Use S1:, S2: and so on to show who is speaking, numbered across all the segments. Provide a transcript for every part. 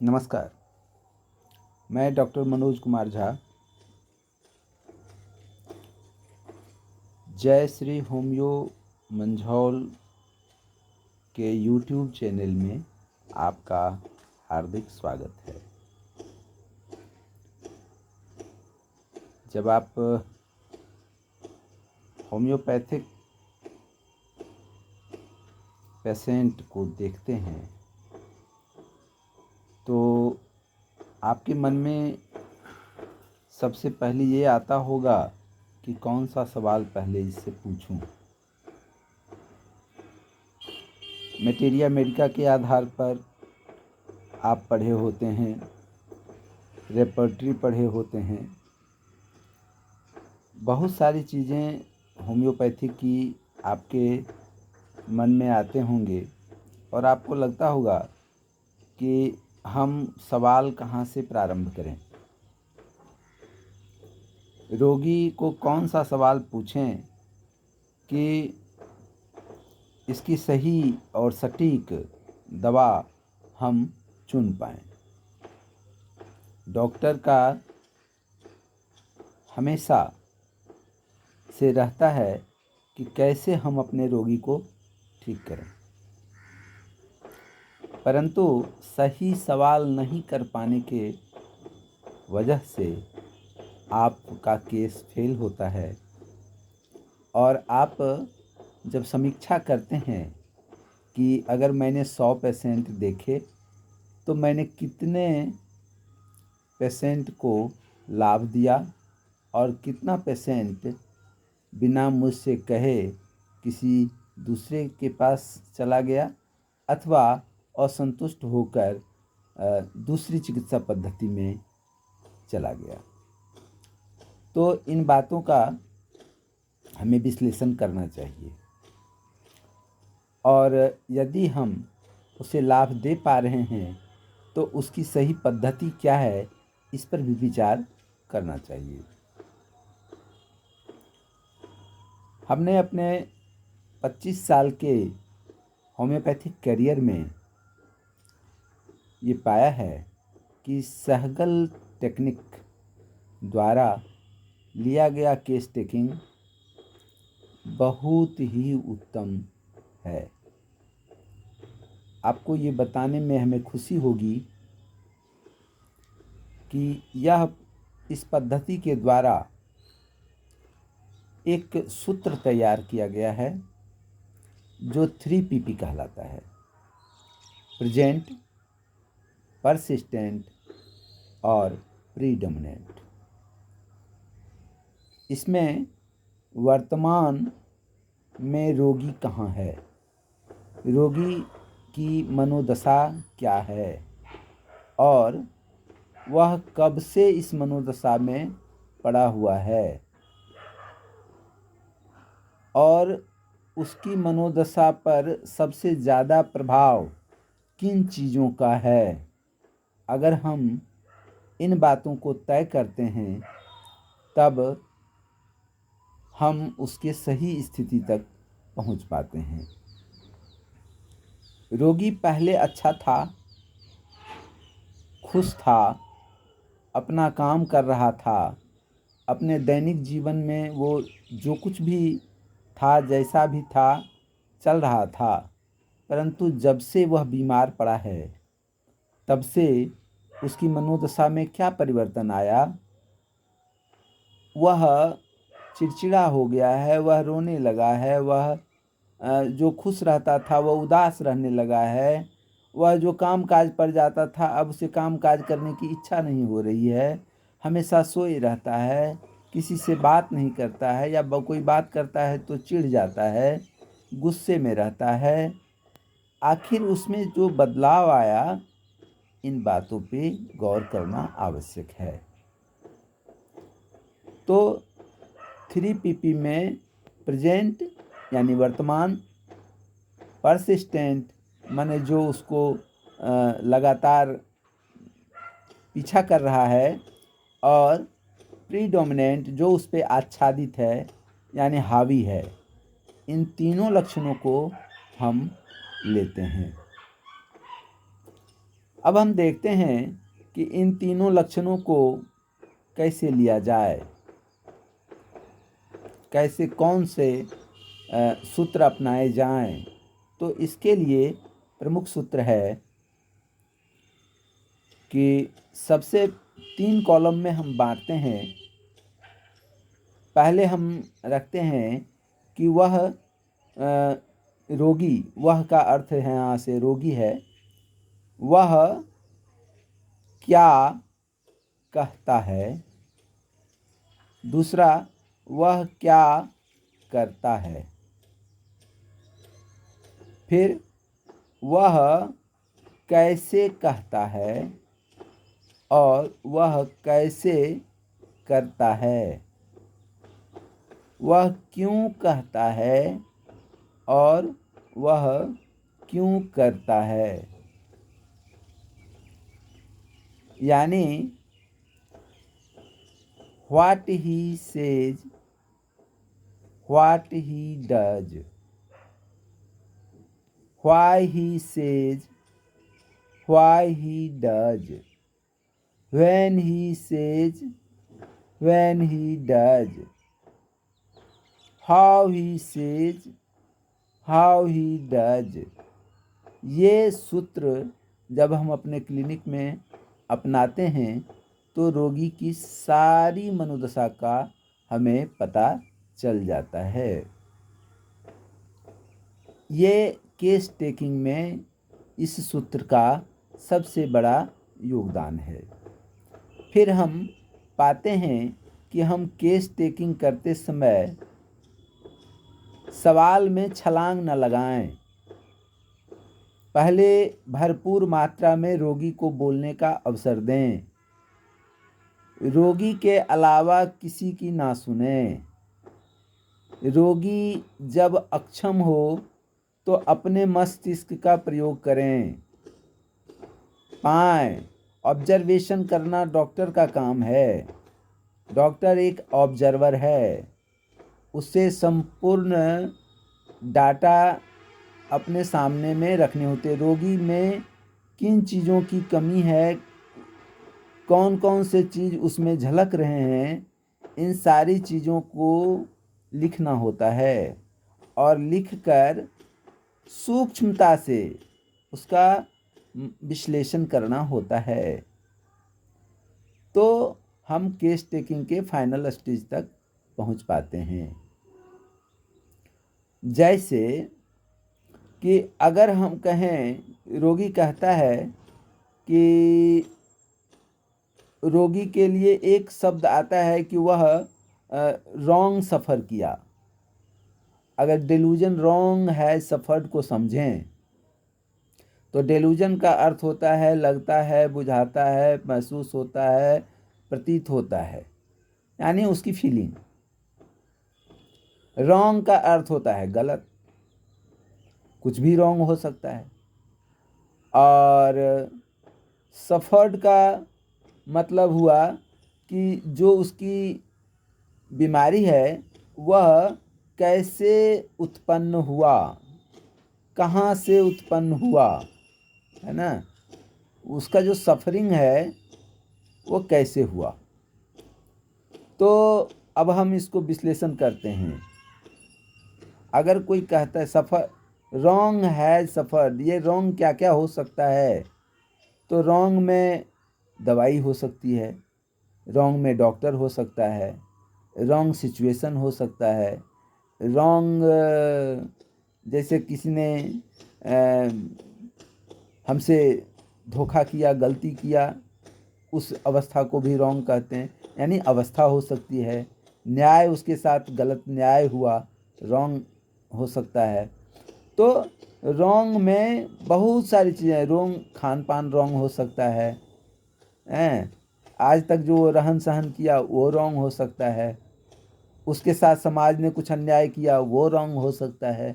S1: नमस्कार। मैं डॉक्टर मनोज कुमार झा जय श्री होम्यो मंझौल के यूट्यूब चैनल में आपका हार्दिक स्वागत है। जब आप होम्योपैथिक पेशेंट को देखते हैं तो आपके मन में सबसे पहले ये आता होगा कि कौन सा सवाल पहले इससे पूछूं। मटेरिया मेडिका के आधार पर आप पढ़े होते हैं, रेपर्टरी पढ़े होते हैं, बहुत सारी चीज़ें होम्योपैथी की आपके मन में आते होंगे और आपको लगता होगा कि हम सवाल कहाँ से प्रारंभ करें, रोगी को कौन सा सवाल पूछें कि इसकी सही और सटीक दवा हम चुन पाएँ। डॉक्टर का हमेशा से रहता है कि कैसे हम अपने रोगी को ठीक करें, परंतु सही सवाल नहीं कर पाने के वजह से आपका केस फेल होता है और आप जब समीक्षा करते हैं कि अगर मैंने 100 पेशेंट देखे तो मैंने कितने पेशेंट को लाभ दिया और कितना पेशेंट बिना मुझसे कहे किसी दूसरे के पास चला गया अथवा असंतुष्ट होकर दूसरी चिकित्सा पद्धति में चला गया। तो इन बातों का हमें विश्लेषण करना चाहिए और यदि हम उसे लाभ दे पा रहे हैं तो उसकी सही पद्धति क्या है, इस पर भी विचार करना चाहिए। हमने अपने 25 साल के होम्योपैथिक करियर में ये पाया है कि सहगल टेक्निक द्वारा लिया गया केस टेकिंग बहुत ही उत्तम है। आपको ये बताने में हमें खुशी होगी कि इस पद्धति के द्वारा एक सूत्र तैयार किया गया है जो 3PP कहलाता है: प्रेजेंट, परसिस्टेंट और प्रीडोमिनेंट। इसमें वर्तमान में रोगी कहाँ है, रोगी की मनोदशा क्या है और वह कब से इस मनोदशा में पड़ा हुआ है और उसकी मनोदशा पर सबसे ज़्यादा प्रभाव किन चीज़ों का है। अगर हम इन बातों को तय करते हैं तब हम उसके सही स्थिति तक पहुंच पाते हैं। रोगी पहले अच्छा था, खुश था, अपना काम कर रहा था, अपने दैनिक जीवन में वो जो कुछ भी था, जैसा भी था, चल रहा था, परंतु जब से वह बीमार पड़ा है तब से उसकी मनोदशा में क्या परिवर्तन आया। वह चिड़चिड़ा हो गया है, वह रोने लगा है, वह जो खुश रहता था वह उदास रहने लगा है, वह जो काम काज पर जाता था अब उसे काम काज करने की इच्छा नहीं हो रही है, हमेशा सोए रहता है, किसी से बात नहीं करता है या कोई बात करता है तो चिढ़ जाता है, गुस्से में रहता है। आखिर उसमें जो बदलाव आया, इन बातों पे गौर करना आवश्यक है। तो 3PP में प्रेजेंट यानी वर्तमान, परसिस्टेंट माने जो उसको लगातार पीछा कर रहा है, और प्रीडोमिनेंट जो उस पर आच्छादित है यानी हावी है। इन तीनों लक्षणों को हम लेते हैं। अब हम देखते हैं कि इन तीनों लक्षणों को कैसे लिया जाए, कैसे कौन से सूत्र अपनाए जाएं। तो इसके लिए प्रमुख सूत्र है कि सबसे 3 कॉलम में हम बांटते हैं। पहले हम रखते हैं कि वह रोगी, वह का अर्थ है यहाँ से रोगी है, वह क्या कहता है। दूसरा, वह क्या करता है। फिर वह कैसे कहता है और वह कैसे करता है। वह क्यों कहता है और वह क्यों करता है। यानी what he says, what he does, why he says, why he does, when he says, when he does, how he says, how he does। ये सूत्र जब हम अपने क्लिनिक में अपनाते हैं तो रोगी की सारी मनोदशा का हमें पता चल जाता है। ये केस टेकिंग में इस सूत्र का सबसे बड़ा योगदान है। फिर हम पाते हैं कि हम केस टेकिंग करते समय सवाल में छलांग न लगाएं। पहले भरपूर मात्रा में रोगी को बोलने का अवसर दें। रोगी के अलावा किसी की ना सुने। रोगी जब अक्षम हो तो अपने मस्तिष्क का प्रयोग करें। पाएं, ऑब्जर्वेशन करना डॉक्टर का काम है। डॉक्टर एक ऑब्जर्वर है, उससे संपूर्ण डाटा अपने सामने में रखने होते। रोगी में किन चीज़ों की कमी है, कौन कौन से चीज़ उसमें झलक रहे हैं, इन सारी चीज़ों को लिखना होता है और लिखकर सूक्ष्मता से उसका विश्लेषण करना होता है। तो हम केस टेकिंग के फाइनल स्टेज तक पहुंच पाते हैं। जैसे कि अगर हम कहें, रोगी कहता है कि रोगी के लिए एक शब्द आता है कि वह रॉन्ग सफ़र किया। अगर डेलूजन रॉन्ग है सफ़र्ड को समझें तो डेलूजन का अर्थ होता है लगता है, बुझाता है, महसूस होता है, प्रतीत होता है, यानी उसकी फीलिंग। रॉन्ग का अर्थ होता है गलत, कुछ भी रॉन्ग हो सकता है। और सफ़र्ड का मतलब हुआ कि जो उसकी बीमारी है वह कैसे उत्पन्न हुआ, कहाँ से उत्पन्न हुआ, है ना। उसका जो सफरिंग है वो कैसे हुआ। तो अब हम इसको विश्लेषण करते हैं। अगर कोई कहता है सफ़र रॉन्ग है सफ़र, ये रॉन्ग क्या क्या हो सकता है। तो रॉन्ग में दवाई हो सकती है, रॉन्ग में डॉक्टर हो सकता है, रॉन्ग सिचुएशन हो सकता है, रॉन्ग जैसे किसी ने हमसे धोखा किया, गलती किया, उस अवस्था को भी रॉन्ग कहते हैं, यानी अवस्था हो सकती है। न्याय उसके साथ गलत न्याय हुआ, रॉन्ग हो सकता है। तो रॉन्ग में बहुत सारी चीज़ें, रॉन्ग खान पान रॉन्ग हो सकता है, आज तक जो रहन सहन किया वो रॉन्ग हो सकता है, उसके साथ समाज ने कुछ अन्याय किया वो रॉन्ग हो सकता है।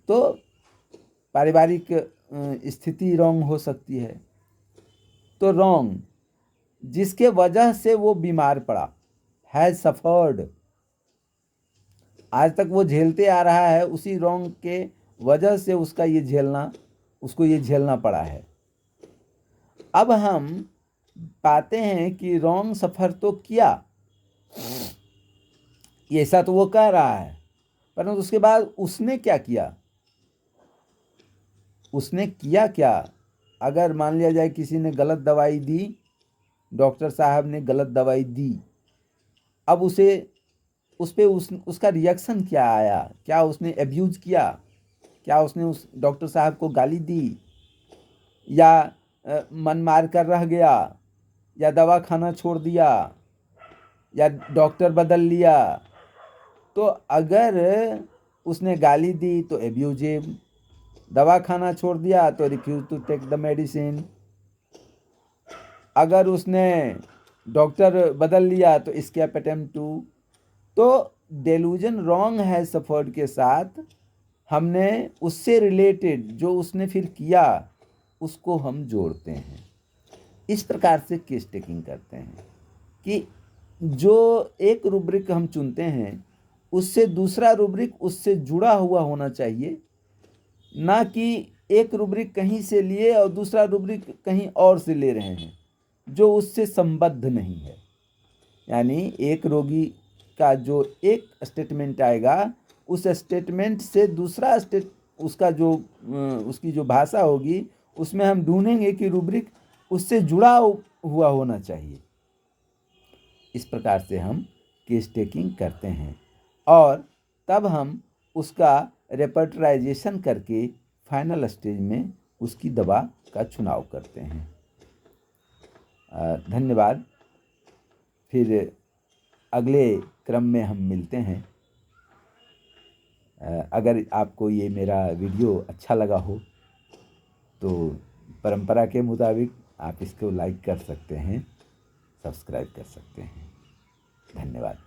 S1: तो पारिवारिक स्थिति रॉन्ग हो सकती है। तो रॉन्ग जिसके वजह से वो बीमार पड़ा, हैज़ सफ़र्ड, आज तक वो झेलते आ रहा है, उसी रॉन्ग के वजह से उसको ये झेलना पड़ा है। अब हम पाते हैं कि रॉन्ग सफ़र तो किया, ऐसा तो वो कह रहा है, परंतु उसके बाद उसने क्या किया, उसने किया क्या? अगर मान लिया जाए किसी ने गलत दवाई दी, डॉक्टर साहब ने गलत दवाई दी, अब उस पे उसका रिएक्शन क्या आया? क्या उसने एब्यूज़ किया? क्या उसने उस डॉक्टर साहब को गाली दी, या मन मार कर रह गया, या दवा खाना छोड़ दिया, या डॉक्टर बदल लिया? तो अगर उसने गाली दी तो एब्यूजिव, दवा खाना छोड़ दिया तो refuse to take the medicine, अगर उसने डॉक्टर बदल लिया तो एस्केप अटेम्प्ट टू। तो डेलूजन रॉन्ग है सफर्ड के साथ, हमने उससे रिलेटेड जो उसने फिर किया उसको हम जोड़ते हैं। इस प्रकार से केस टेकिंग करते हैं कि जो एक रूब्रिक हम चुनते हैं उससे दूसरा रूब्रिक उससे जुड़ा हुआ होना चाहिए, ना कि एक रूब्रिक कहीं से लिए और दूसरा रूब्रिक कहीं और से ले रहे हैं जो उससे संबद्ध नहीं है। यानी एक रोगी का जो एक स्टेटमेंट आएगा, उस स्टेटमेंट से दूसरा उसका जो उसकी जो भाषा होगी उसमें हम ढूंढेंगे कि रूब्रिक उससे जुड़ा हुआ होना चाहिए। इस प्रकार से हम केस टेकिंग करते हैं और तब हम उसका रेपर्टराइजेशन करके फाइनल स्टेज में उसकी दवा का चुनाव करते हैं। धन्यवाद। फिर अगले क्रम में हम मिलते हैं। अगर आपको ये मेरा वीडियो अच्छा लगा हो तो परंपरा के मुताबिक आप इसको लाइक कर सकते हैं, सब्सक्राइब कर सकते हैं। धन्यवाद।